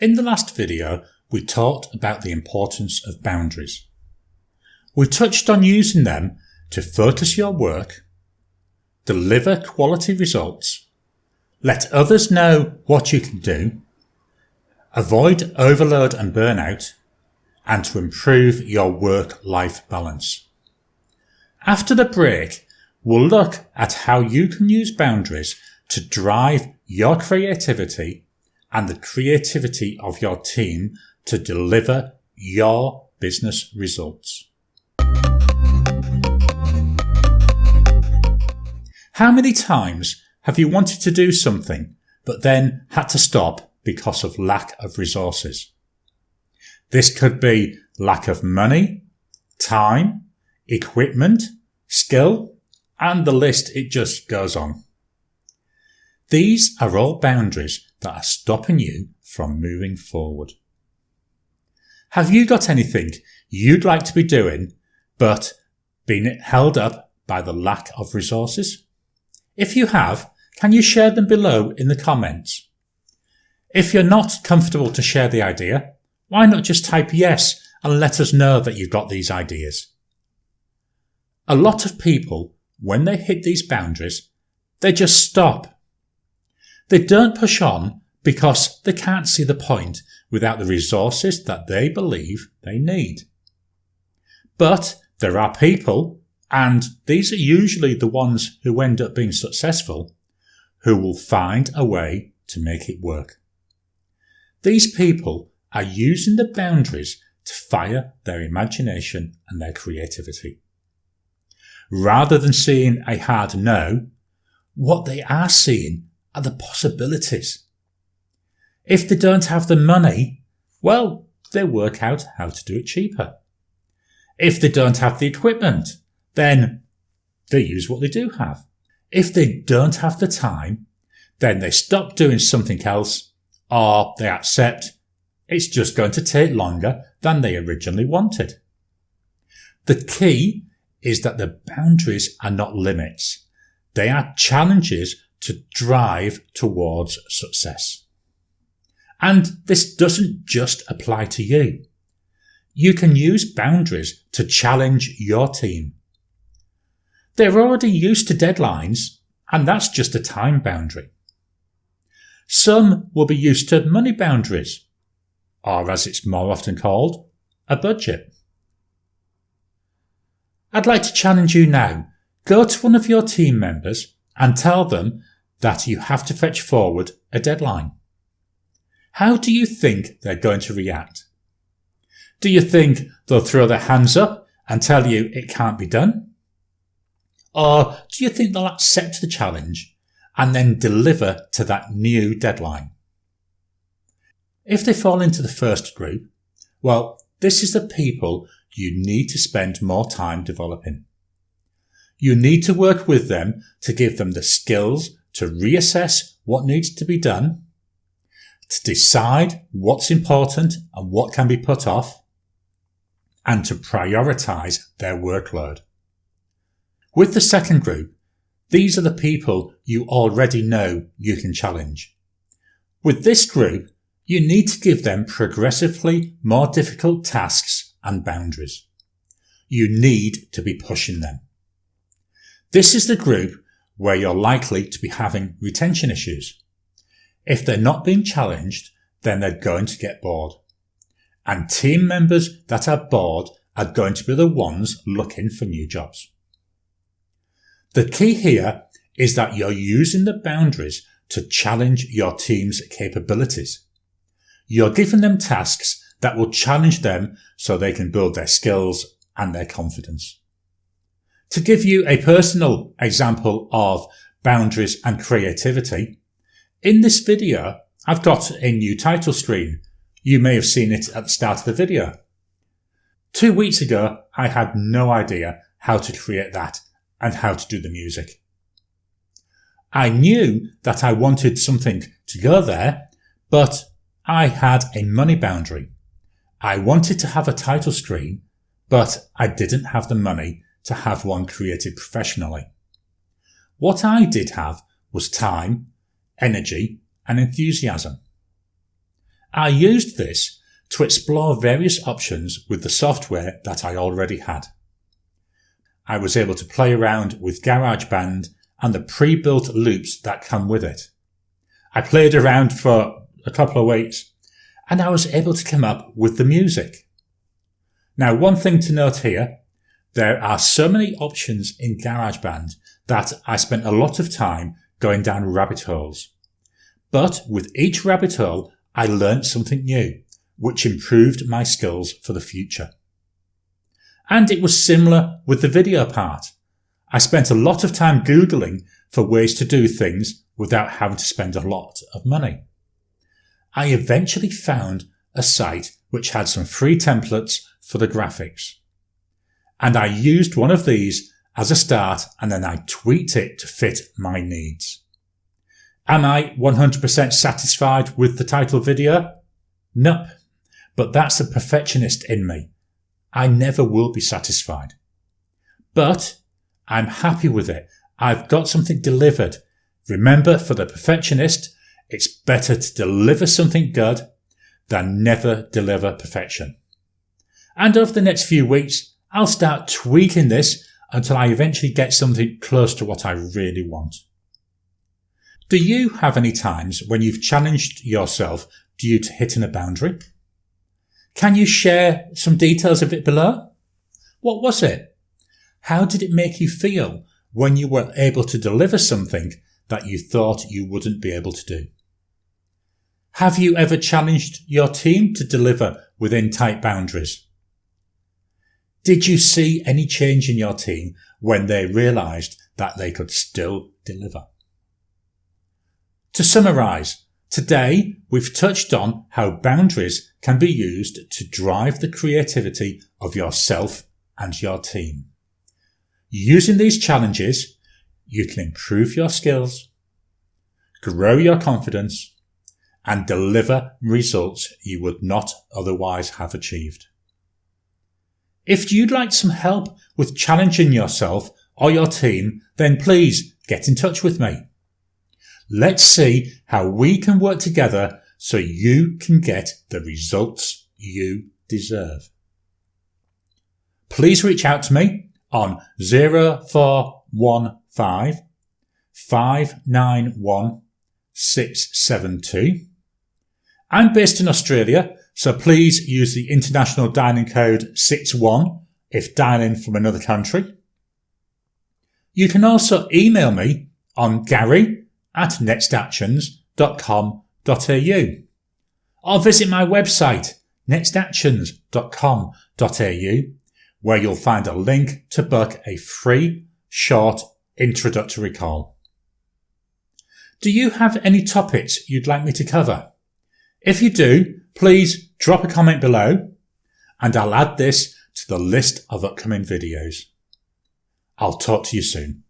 In the last video, we talked about the importance of boundaries. We touched on using them to focus your work, deliver quality results, let others know what you can do, avoid overload and burnout, and to improve your work-life balance. After the break, we'll look at how you can use boundaries to drive your creativity and the creativity of your team to deliver your business results. How many times have you wanted to do something but then had to stop because of lack of resources? This could be lack of money, time, equipment, skill, and the list, it just goes on. These are all boundaries that are stopping you from moving forward. Have you got anything you'd like to be doing but been held up by the lack of resources? If you have, can you share them below in the comments? If you're not comfortable to share the idea, why not just type yes and let us know that you've got these ideas? A lot of people, when they hit these boundaries, they just stop. They don't push on because they can't see the point without the resources that they believe they need. But there are people, and these are usually the ones who end up being successful, who will find a way to make it work. These people are using the boundaries to fire their imagination and their creativity. Rather than seeing a hard no, what they are seeing are the possibilities. If they don't have the money, well, they work out how to do it cheaper. If they don't have the equipment, then they use what they do have. If they don't have the time, then they stop doing something else, or they accept it's just going to take longer than they originally wanted. The key is that the boundaries are not limits. They are challenges to drive towards success. And this doesn't just apply to you. You can use boundaries to challenge your team. They're already used to deadlines, and that's just a time boundary. Some will be used to money boundaries, or as it's more often called, a budget. I'd like to challenge you now. Go to one of your team members and tell them that you have to fetch forward a deadline. How do you think they're going to react? Do you think they'll throw their hands up and tell you it can't be done? Or do you think they'll accept the challenge and then deliver to that new deadline? If they fall into the first group, well, this is the people you need to spend more time developing. You need to work with them to give them the skills to reassess what needs to be done, to decide what's important and what can be put off, and to prioritize their workload. With the second group, these are the people you already know you can challenge. With this group, you need to give them progressively more difficult tasks and boundaries. You need to be pushing them. This is the group where you're likely to be having retention issues. If they're not being challenged, then they're going to get bored. And team members that are bored are going to be the ones looking for new jobs. The key here is that you're using the boundaries to challenge your team's capabilities. You're giving them tasks that will challenge them so they can build their skills and their confidence. To give you a personal example of boundaries and creativity, in this video, I've got a new title screen. You may have seen it at the start of the video. 2 weeks ago, I had no idea how to create that and how to do the music. I knew that I wanted something to go there, but I had a money boundary. I wanted to have a title screen, but I didn't have the money to have one created professionally. What I did have was time, energy, and enthusiasm. I used this to explore various options with the software that I already had. I was able to play around with GarageBand and the pre-built loops that come with it. I played around for a couple of weeks and I was able to come up with the music. Now, one thing to note here, there are so many options in GarageBand that I spent a lot of time going down rabbit holes. But with each rabbit hole, I learned something new, which improved my skills for the future. And it was similar with the video part. I spent a lot of time Googling for ways to do things without having to spend a lot of money. I eventually found a site which had some free templates for the graphics. And I used one of these as a start and then I tweaked it to fit my needs. Am I 100% satisfied with the title video? Nope. But that's a perfectionist in me. I never will be satisfied. But I'm happy with it. I've got something delivered. Remember, for the perfectionist, it's better to deliver something good than never deliver perfection. And over the next few weeks, I'll start tweaking this until I eventually get something close to what I really want. Do you have any times when you've challenged yourself due to hitting a boundary? Can you share some details of it below? What was it? How did it make you feel when you were able to deliver something that you thought you wouldn't be able to do? Have you ever challenged your team to deliver within tight boundaries? Did you see any change in your team when they realised that they could still deliver? To summarise, today we've touched on how boundaries can be used to drive the creativity of yourself and your team. Using these challenges, you can improve your skills, grow your confidence, and deliver results you would not otherwise have achieved. If you'd like some help with challenging yourself or your team, then please get in touch with me. Let's see how we can work together so you can get the results you deserve. Please reach out to me on 0415 591 672. I'm based in Australia, so please use the international dialing code 61 if dialing from another country. You can also email me on garry@nextactions.com.au or visit my website nextactions.com.au where you'll find a link to book a free short introductory call. Do you have any topics you'd like me to cover? If you do, please drop a comment below and I'll add this to the list of upcoming videos. I'll talk to you soon.